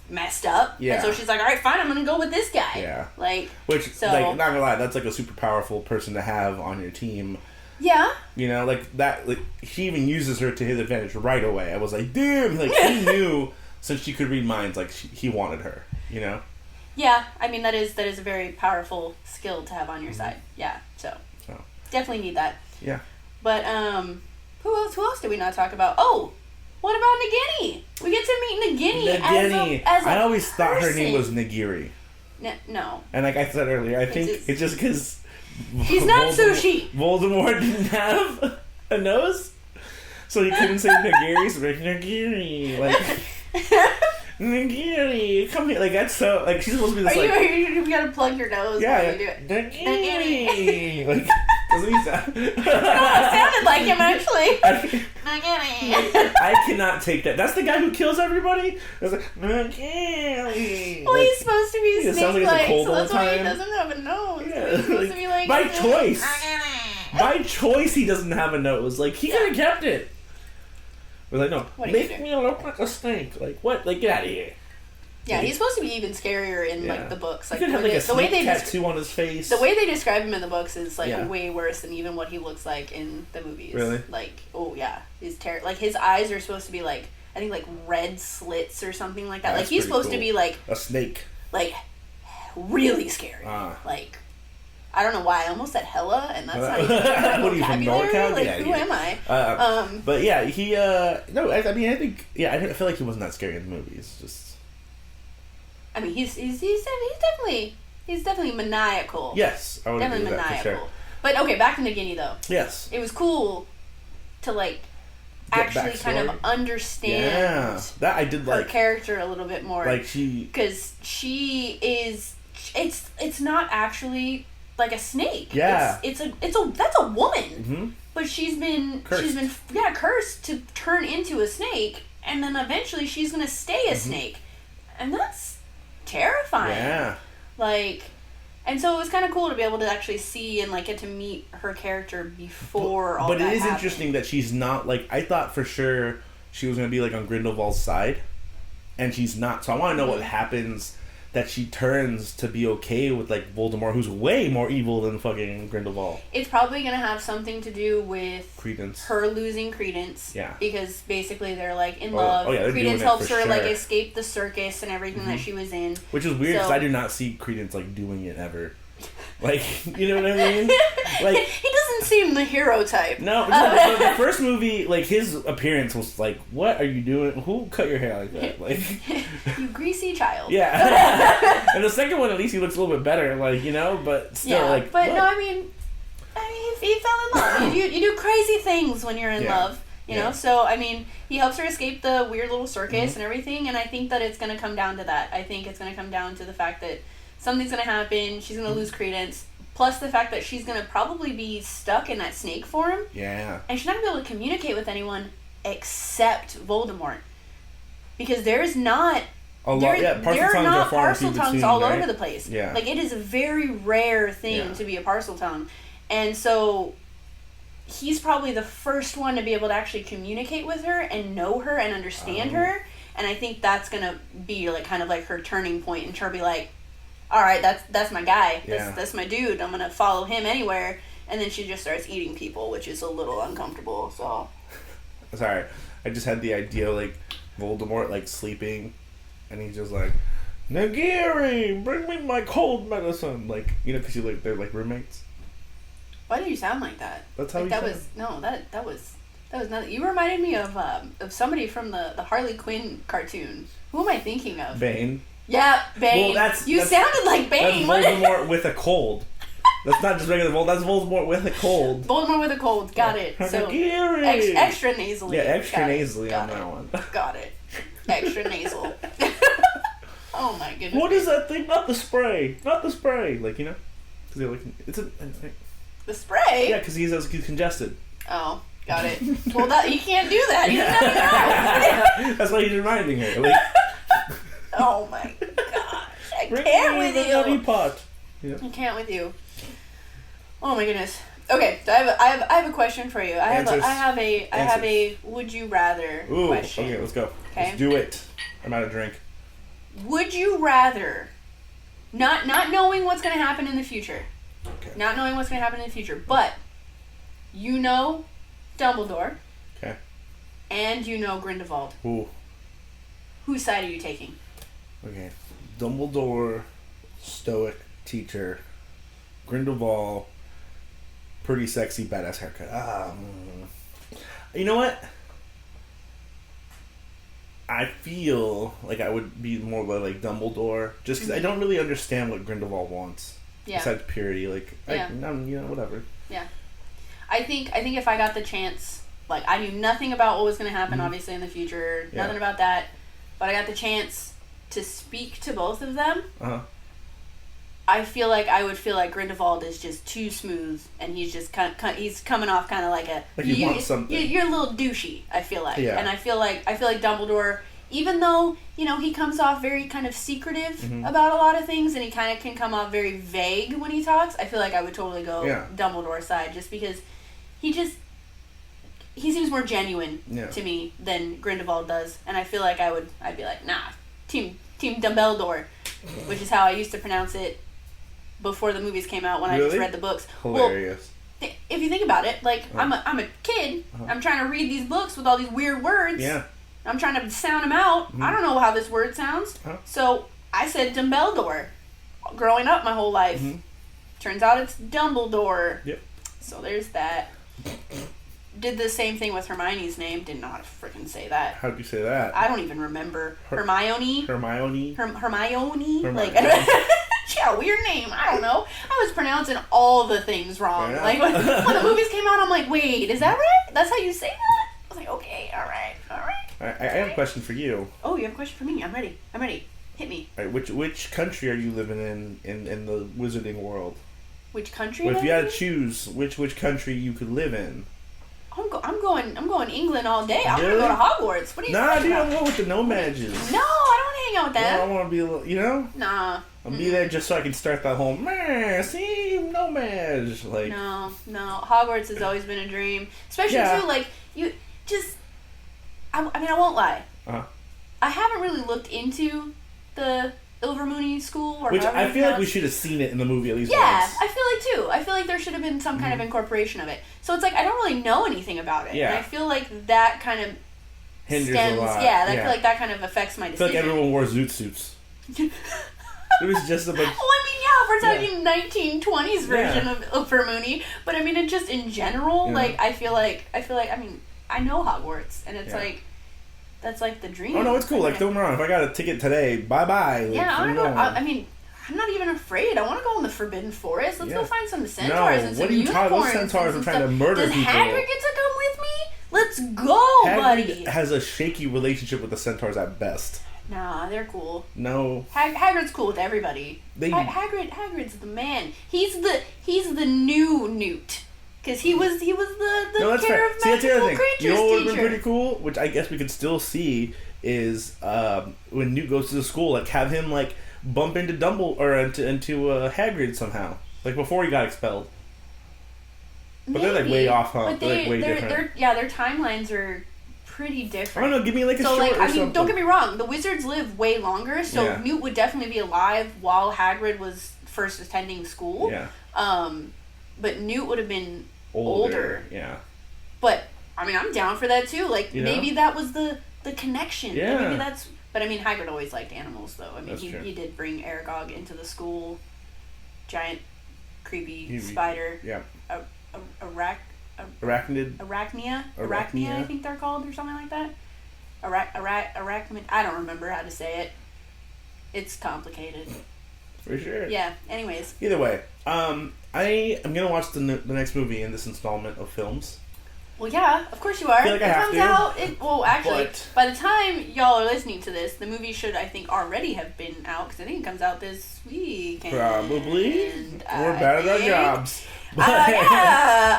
messed up. Yeah. And so she's like, "All right, fine, I'm gonna go with this guy." Yeah. Like, which, so, like, not gonna lie, that's like a super powerful person to have on your team. Yeah. You know, like that. Like, he even uses her to his advantage right away. I was like, damn. Like, he knew since she could read minds. Like, he wanted her. You know. Yeah, I mean that is a very powerful skill to have on your side. Yeah. So definitely need that. Yeah. But who else did we not talk about? Oh, what about Nagini? We get to meet Nagini. As a I always thought person. her name was Nagiri. No. And like I said earlier, I think it's just because she's not sushi. Voldemort didn't have a nose, so he couldn't say Nagiri. So like Nagiri, like Nagiri, come here. Like, that's so, like, she's supposed to be this. You gotta plug your nose. Yeah, while you do it. Nagiri. Like, doesn't he sound? No, it sounded like him actually. Nagini. I cannot take that. That's the guy who kills everybody. It's like Nagiri. Well, he's supposed to be snake-like, like so that's why he doesn't have a nose. Yeah, he's supposed to be like by choice. By choice, he doesn't have a nose. Like, he could have kept it. We're like, no, make me look like a snake. Like, what? Like, get out of here. Yeah, he's supposed to be even scarier in like the books. Like, he could have like a snake tattoo on his face. The way they describe him in the books is like way worse than even what he looks like in the movies. Really? Like, oh yeah, he's like his eyes are supposed to be like, I think like red slits or something like that. Like, he's supposed to be like a snake. Like, really scary. Like, I don't know why I almost said hella, and that's not even what are you from NorCal? Like, who am I? But yeah, he no, I mean, I think I feel like he wasn't that scary in the movies. Just, I mean, he's definitely maniacal. Yes, I would definitely agree with maniacal. that for sure. But okay, back to Nagini though. Yes, it was cool to like actually kind of understand that I did her character a little bit more. Like, because she is it's not actually like a snake. Yeah. It's that's a woman. Mm-hmm. But she's been Cursed. cursed to turn into a snake, and then eventually she's gonna stay a snake, and that's terrifying. Yeah. Like, and so it was kind of cool to be able to actually see and like get to meet her character before all that happened. But it is interesting that she's not like, I thought for sure she was gonna be like on Grindelwald's side, and she's not. So I want to know what happens that she turns to be okay with like Voldemort, who's way more evil than fucking Grindelwald. It's probably gonna have something to do with Credence. Her losing Credence. Yeah. Because basically they're like in love. Oh yeah, Credence helps her like escape the circus and everything that she was in. Which is weird because I do not see Credence like doing it ever. Like, you know what I mean? Like, he doesn't seem the hero type. No, the first movie, like, his appearance was like, what are you doing? Who cut your hair like that? Like, you greasy child. Yeah. And the second one, at least he looks a little bit better, like, you know, but still, like. But no, I mean, he fell in love. You do crazy things when you're in love. You know, so, I mean, he helps her escape the weird little circus and everything, and I think that it's going to come down to that. I think it's going to come down to the fact that something's going to happen, she's going to lose Credence, plus the fact that she's going to probably be stuck in that snake form. Yeah. And she's not going to be able to communicate with anyone except Voldemort. Because there's not... there are not parcel tongues all over the place. Yeah. Like, it is a very rare thing to be a parcel tongue. And so, he's probably the first one to be able to actually communicate with her and know her and understand her. And I think that's going to be, like, kind of like her turning point. And she'll be like, all right, that's my guy. That's my dude. I'm gonna follow him anywhere. And then she just starts eating people, which is a little uncomfortable. So, sorry, I just had the idea like Voldemort like sleeping, and he's just like, Nagiri, bring me my cold medicine. Like, you know, because they're like roommates. Why do you sound like that? That's how like, you sound. That was not. You reminded me of somebody from the Harley Quinn cartoon. Who am I thinking of? Bane. Yeah, Bane. Well, you sounded like Bane. That's Voldemort with a cold. That's not just regular Voldemort. That's Voldemort with a cold. Voldemort with a cold. Got it. So extra nasally. Yeah, extra nasally on that one. Got it. Extra nasal. Oh my goodness. What is that thing? Not the spray. Not the spray. Like, you know, because like it's a. The spray. Yeah, because he's congested. Oh. Got it. Well, you can't do that. You never know. That's why he's reminding her. Like, oh my gosh. I can't with you. Pot. Yeah. I can't with you. Oh my goodness. Okay, so I have a question for you. I have a would you rather question. Okay, let's go. Okay. Let's do it. I'm out of drink. Would you rather not knowing what's going to happen in the future. Okay. Not knowing what's going to happen in the future, but you know Dumbledore. Okay. And you know Grindelwald. Ooh. Whose side are you taking? Okay. Dumbledore, stoic teacher. Grindelwald, pretty sexy, badass haircut. You know what? I feel like I would be more like Dumbledore, just because I don't really understand what Grindelwald wants. Yeah. Besides purity, yeah. Whatever. Yeah. I think if I got the chance, like, I knew nothing about what was going to happen, obviously, in the future, nothing about that, but I got the chance to speak to both of them. Uh-huh. I feel like I would feel like Grindelwald is just too smooth, and he's just he's coming off kind of like a... Like he wants something. You're a little douchey, I feel like. Yeah. And I feel like Dumbledore, even though, you know, he comes off very kind of secretive about a lot of things, and he kind of can come off very vague when he talks, I feel like I would totally go Dumbledore's side, just because he seems more genuine to me than Grindelwald does, and I feel like I'd be like, nah, Team Dumbledore, which is how I used to pronounce it before the movies came out when I just read the books. Hilarious. Well, if you think about it, like, I'm a kid, I'm trying to read these books with all these weird words, I'm trying to sound them out, I don't know how this word sounds, so I said Dumbledore growing up my whole life. Turns out it's Dumbledore. Yep. So there's that. Did the same thing with Hermione's name. Didn't know how to freaking say that. How'd you say that? I don't even remember. Hermione. Hermione. Like, she got a weird name. I don't know. I was pronouncing all the things wrong. Yeah. Like, when the movies came out, I'm like, wait, is that right? That's how you say that? I was like, okay, all right. I have a question for you. Oh, you have a question for me? I'm ready. Hit me. All right, which country are you living in the wizarding world? Which country? Well, if you had to choose which country you could live in. I'm going England all day. I'm really? gonna go to Hogwarts. What are you talking about? I'm going with the nomads. No, I don't want to hang out with them. I want to be a little, you know? Nah. I'll be there just so I can start that whole, see, nomads. Like, no. Hogwarts has always been a dream. Especially, too, like, you just... I mean, I won't lie. Uh-huh. I haven't really looked into the Ilvermorny school. Or which I feel like we should have seen it in the movie at least once. I feel like, too. I feel like there should have been some kind of incorporation of it. So it's like, I don't really know anything about it. Yeah. And I feel like that kind of hinders stems... a lot. Yeah, I feel like that kind of affects my decision. I feel like everyone wore zoot suits. It was just a bunch... Well, I mean, we're talking 1920s version of Ilvermorny, but I mean, it just in general, like, I feel like, I mean, I know Hogwarts, and it's like, that's like the dream. Oh, no, it's cool. Like, don't get me wrong. If I got a ticket today, bye-bye. Like, I want to go. I mean, I'm not even afraid. I want to go in the Forbidden Forest. Let's go find some centaurs and some unicorns. Those centaurs are trying to murder people. Does Hagrid get to come with me? Let's go, buddy. Hagrid has a shaky relationship with the centaurs at best. Nah, they're cool. No. Hagrid's cool with everybody. Hagrid's the man. He's the new Newt. Because he was the care of magical creatures You know what would have teacher. been pretty cool, which I guess we could still see, is when Newt goes to the school, like, have him, like, bump into Dumbledore, or into Hagrid somehow. Like, before he got expelled. But they're, like, way off, huh? But they're like, way different. their timelines are pretty different. I don't know, give me, like, a so, short like, or I mean, something. don't get me wrong, the wizards live way longer, so Newt would definitely be alive while Hagrid was first attending school. Yeah. But Newt would have been older. Yeah. But, I mean, I'm down for that, too. Like, maybe that was the connection. Yeah. Maybe that's... But, I mean, Hagrid always liked animals, though. I mean, he did bring Aragog into the school. Giant, creepy spider. Yeah. Arachnia, I think they're called, or something like that. Arachnid. I don't remember how to say it. It's complicated. For sure. Yeah. Anyways. Either way, I am gonna watch the next movie in this installment of films. Well, yeah, of course you are. I feel like it comes out. Actually, but by the time y'all are listening to this, the movie should, I think, already have been out because I think it comes out this weekend. Probably. We're bad at our jobs. Yeah,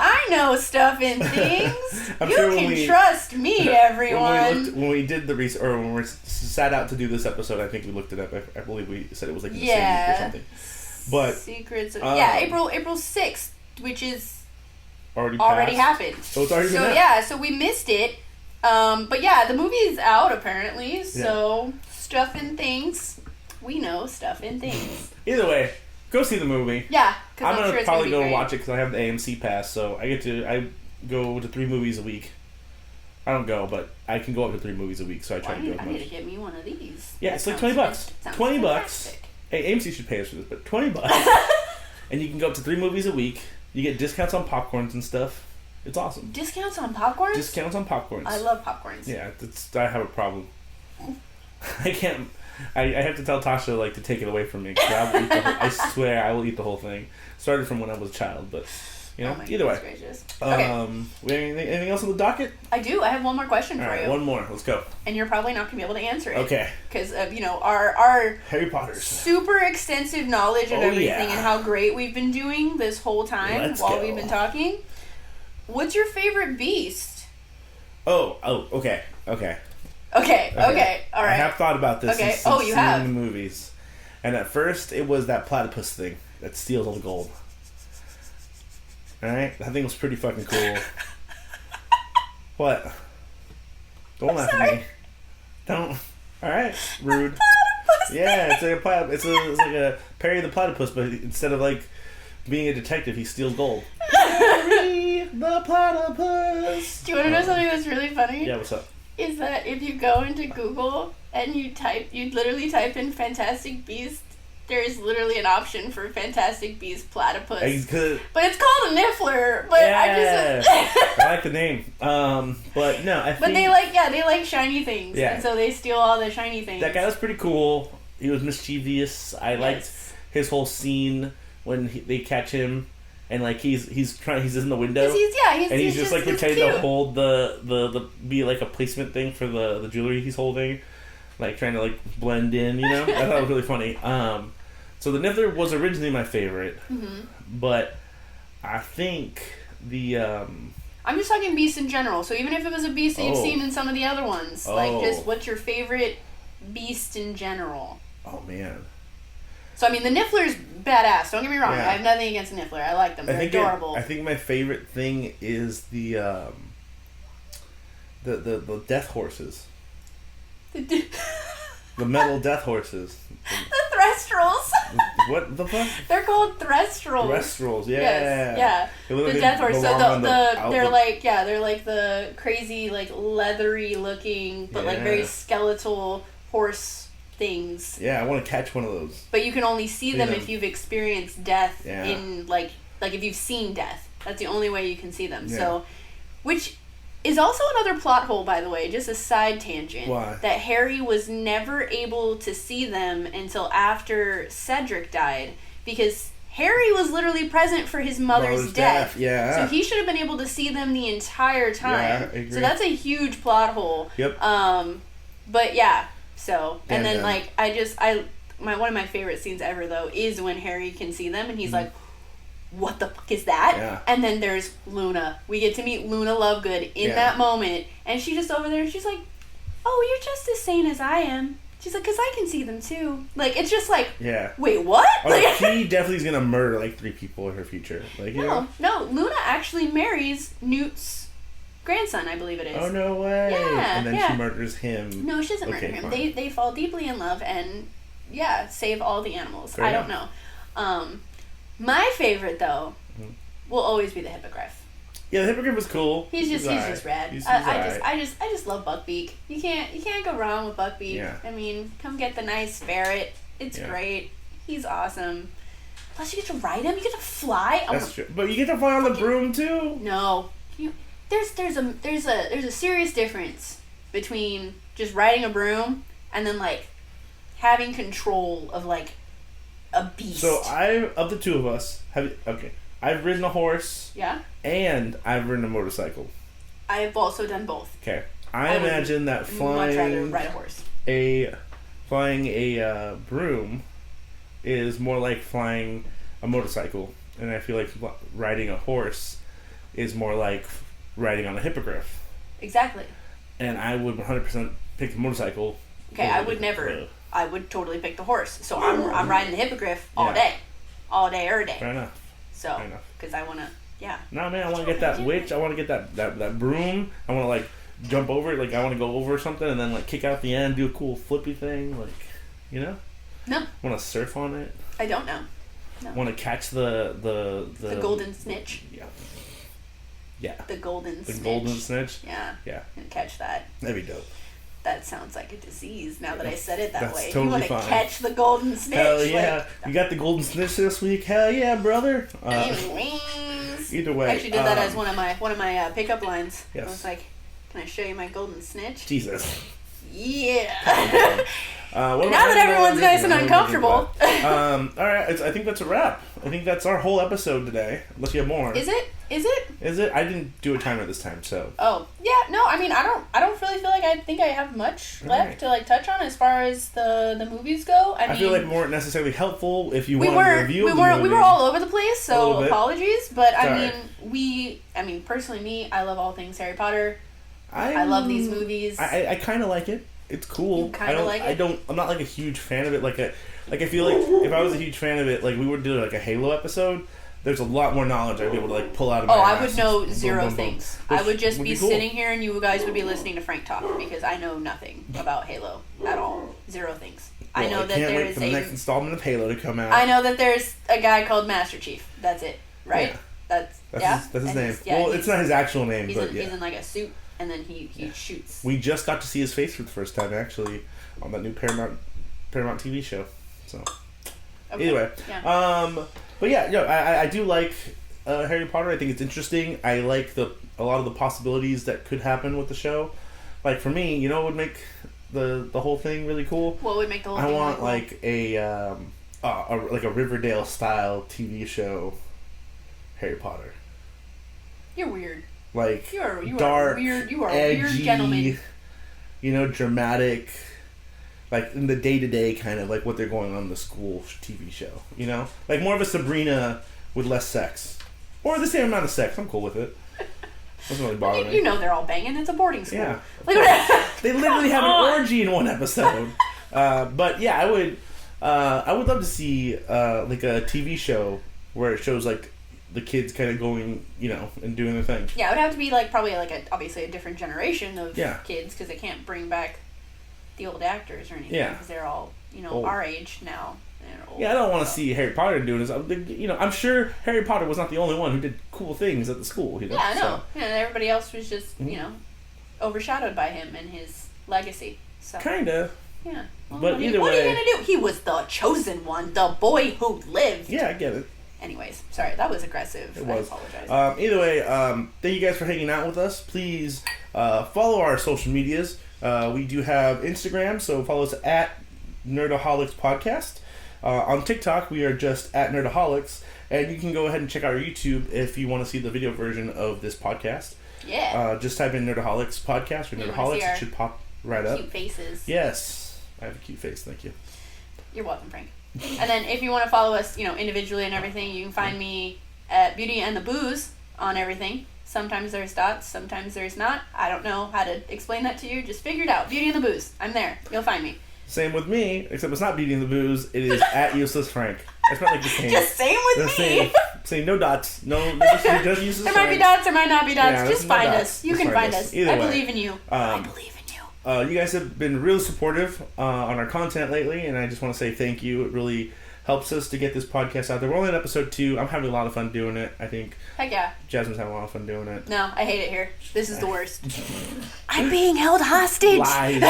I know stuff and things. You can trust me, everyone. When we did the research, or when we sat out to do this episode, I think we looked it up. I believe we said it was like in the same week or something. But Secrets of April 6th, which is already happened. So it's already been out. Yeah, so we missed it. But yeah, the movie's out apparently. So stuff and things. We know stuff and things. Either way, go see the movie. Yeah, I'm gonna probably go watch it because I have the AMC pass, so I go to 3 movies a week. I don't go, but I can go up to 3 movies a week, so I try to do as much. I need to get me one of these. Yeah, it's like $20. $20. Hey, AMC should pay us for this, but $20, and you can go up to 3 movies a week. You get discounts on popcorns and stuff. It's awesome. Discounts on popcorns? Discounts on popcorns. I love popcorns. Yeah, I have a problem. I can't. I have to tell Tasha like to take it away from me. 'Cause I swear I will eat the whole thing. Started from when I was a child, but you know, either way. Gracious. Okay. We have anything else on the docket? I do. I have one more question for you. One more. Let's go. And you're probably not going to be able to answer it. Okay. Because of our Harry Potter's super extensive knowledge of everything and how great we've been doing this whole time we've been talking. What's your favorite beast? Oh, okay. Okay, all right. I have thought about this since you have? seeing the movies. And at first, it was that platypus thing that steals all the gold. Alright? That thing was pretty fucking cool. What? Don't laugh at me. Don't. Alright, rude. Yeah, it's like a platypus. It's like a Perry the Platypus, but instead of like being a detective, he steals gold. Perry the Platypus! Do you want to know something that's really funny? Yeah, what's up? Is that if you go into Google and you literally type in Fantastic Beast, there is literally an option for Fantastic Beast Platypus. But it's called a Niffler. But yeah, I like the name. But no, I think... But they like shiny things. Yeah. And so they steal all the shiny things. That guy was pretty cool. He was mischievous. I liked his whole scene when they catch him. And like he's in the window. He's just like pretending to hold the be like a placement thing for the jewelry he's holding. like trying to like blend in. You know, I thought it was really funny. So the Niffler was originally my favorite, but I think the I'm just talking beast in general. So even if it was a beast that you've seen in some of the other ones, like just what's your favorite beast in general? Oh man. So I mean, the Niffler's badass. Don't get me wrong. I have nothing against the Niffler. I like them. They're adorable. I think my favorite thing is the death horses. The metal death horses. The Threstrals. What the fuck? They're called Threstrals. Threstrals, yeah. Yes, yeah. The death horse. So they're like the crazy, like leathery looking, but like very skeletal horse things. Yeah, I want to catch one of those. But you can only see them if you've experienced death in like if you've seen death. That's the only way you can see them. Yeah. So, which is also another plot hole, by the way, just a side tangent. Why? That Harry was never able to see them until after Cedric died, because Harry was literally present for his mother's death. Yeah. So he should have been able to see them the entire time. Yeah, I agree. So that's a huge plot hole. Yep. But yeah. So and then like one of my favorite scenes ever though is when Harry can see them and he's like, what the fuck is that? Yeah. And then there's Luna. We get to meet Luna Lovegood in that moment. And she's just over there and she's like, oh, you're just as sane as I am. She's like, because I can see them too. Like, it's just like, wait, what? Oh, like, she definitely is going to murder like 3 people in her future. Like, no, Luna actually marries Newt's grandson, I believe it is. Oh, no way. Yeah. And then she murders him. No, she doesn't murder him. They fall deeply in love and, save all the animals. I don't know. My favorite, though, will always be the Hippogriff. Yeah, the Hippogriff was cool. He's just rad. I just love Buckbeak. You can't go wrong with Buckbeak. Yeah. I mean, come get the nice ferret. It's great. He's awesome. Plus, you get to ride him. You get to fly. That's true. But you get to fly on the broom too. No, there's a serious difference between just riding a broom and then like having control of like a beast. So of the two of us, I've ridden a horse. Yeah. And I've ridden a motorcycle. I've also done both. Okay. I imagine that flying much rather ride a horse. Flying a broom is more like flying a motorcycle, and I feel like riding a horse is more like riding on a hippogriff. Exactly. And I would 100% pick the motorcycle. Okay, I would never. I would totally pick the horse. So I'm riding the hippogriff all day, every day. Fair enough. So, because I want to, No, man, I want to get that witch. I want to get that broom. I want to like jump over it. Like I want to go over something and then like kick out at the end, do a cool flippy thing. Like, you know? No. Want to surf on it? I don't know. No. Want to catch the golden snitch. Yeah. Yeah. The golden snitch. The golden snitch. Yeah. Yeah. And catch that. That'd be dope. That sounds like a disease now that I said it that That's way. Totally you want to catch the golden snitch. Hell yeah. You got the golden snitch this week? Hell yeah, brother. Either way. I actually did that as one of my pickup lines. Yes. I was like, can I show you my golden snitch? Jesus. Yeah. Now that everyone's nice and uncomfortable. All right, I think that's a wrap. I think that's our whole episode today. Unless you have more. Is it? I didn't do a timer this time, so. Oh yeah, no. I mean, I don't really feel like I think I have much left to like touch on as far as the movies go. I mean, feel like weren't necessarily helpful if you wanted to review. We were all over the place, so apologies. But I mean, personally, me, I love all things Harry Potter. I love these movies. I kind of like it. It's cool. You kind of like it? I'm not like a huge fan of it. Like I feel like if I was a huge fan of it, like we would do like a Halo episode. There's a lot more knowledge I'd be able to like pull out of my ass. I would know zero things. I would just be cool. sitting here and you guys would be listening to Frank talk because I know nothing about Halo at all. Zero things. Well, I know that can't there wait is for the next installment of Halo to come out. I know that there's a guy called Master Chief. That's it, right? Yeah. That's his name. Well, it's not his actual name, he's but he's in like a suit and then he shoots. We just got to see his face for the first time actually on that new Paramount TV show. So anyway, but yeah, I do like Harry Potter. I think it's interesting. I like a lot of the possibilities that could happen with the show. Like for me, you know what would make the whole thing really cool? What would make the whole thing I want really cool? like a Riverdale style TV show Harry Potter. You're weird. Like you are dark, weird. You are edgy, a weird gentleman. You know, dramatic. like in the day-to-day kind of like what they're going on in the school TV show, you know? Like more of a Sabrina with less sex. Or the same amount of sex. I'm cool with it. Doesn't really bother me. You know they're all banging. It's a boarding school. Yeah. Like, they literally have an orgy in one episode. But yeah, I would love to see like a TV show where it shows like the kids kind of going, you know, and doing their thing. Yeah, it would have to be like probably like obviously a different generation of Yeah. kids because they can't bring back the old actors or anything Yeah. because they're all, you know, Old. our age now. They're old, Yeah, I don't want to so. see Harry Potter doing this. You know, I'm sure Harry Potter was not the only one who did cool things at the school. You know? Yeah, I know. So, Yeah, everybody else was just, you know, overshadowed by him and his legacy. So kinda. yeah. Well, But either what are way- you gonna do? He was the chosen one, the boy who lived. Yeah, I get it. Anyways, sorry, that was aggressive. It was. I apologize. Either way, thank you guys for hanging out with us. Please follow our social medias. We do have Instagram, so follow us at Nerdoholics Podcast. On TikTok, we are just at Nerdoholics, and you can go ahead and check out our YouTube if you want to see the video version of this podcast. Yeah. Just type in Nerdoholics Podcast or You wanna Nerdoholics. see our It should pop right up. Cute faces. Yes. I have a cute face, thank you. You're welcome, Frank. And then if you want to follow us, you know, individually and everything, you can find me at Beauty and the Booze on everything. Sometimes there's dots, sometimes there's not. I don't know how to explain that to you. Just figure it out. Beauty and the Booze. I'm there. You'll find me. Same with me, except it's not Beauty and the Booze. It is at Useless Frank. It's not like the same. Just same with me. Same, no dots. No, just Useless There Frank. might be dots, there might not be dots. Yeah, just no find dots. us. You Just can find find us. us. Either I way. believe in you. I believe in you. You guys have been really supportive on our content lately, and I just want to say thank you. It really helps us to get this podcast out there. We're only in episode 2. I'm having a lot of fun doing it. I think Heck yeah. Jasmine's having a lot of fun doing it. No, I hate it here. This is the worst. I'm being held hostage. Lies.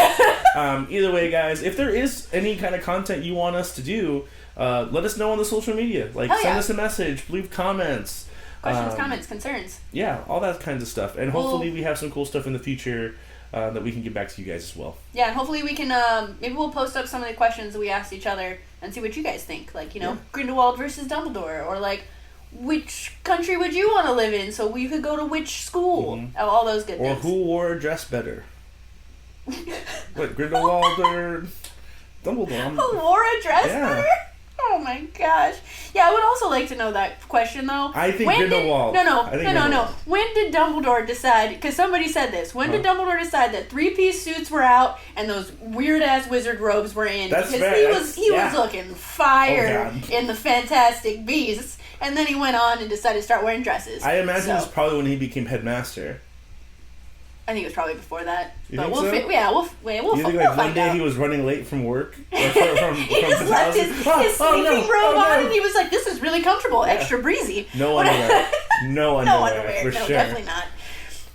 Either way, guys, if there is any kind of content you want us to do, let us know on the social media. Like, Hell send yeah. us a message, leave comments. Questions, comments, concerns. Yeah, all that kinds of stuff. And Well- hopefully we have some cool stuff in the future that we can get back to you guys as well. Yeah, and hopefully we can, maybe we'll post up some of the questions that we asked each other and see what you guys think. Like, you know, Yeah. Grindelwald versus Dumbledore, or like, which country would you want to live in so we could go to which school? Mhm. Oh, all those good Or things. who wore a dress better? What, Grindelwald or Dumbledore? Who wore a dress Yeah. better? Oh my gosh. Yeah, I would also like to know that question though. I think When Grindelwald. Did, no. I think No. Grindelwald. When did Dumbledore decide, because somebody said this, when did Dumbledore decide that 3-piece suits were out and those weird-ass wizard robes were in? That's because fair. he was looking fire Oh, God. in the Fantastic Beasts, and then he went on and decided to start wearing dresses. I imagine So, it's probably when he became headmaster. I think it was probably before that. You but think we'll so? we'll You think we'll like one find day out. he was running late from work? Or from He just his left house? his Oh, no. sleeping robe Oh, no. on and he was like, this is really comfortable, extra breezy. No underwear. No underwear, No underwear. for No, sure. definitely not.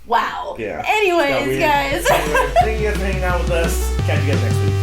Wow. Yeah. Anyways, Got weird. guys. Anyway, thank you guys for hanging out with us. Catch you guys next week.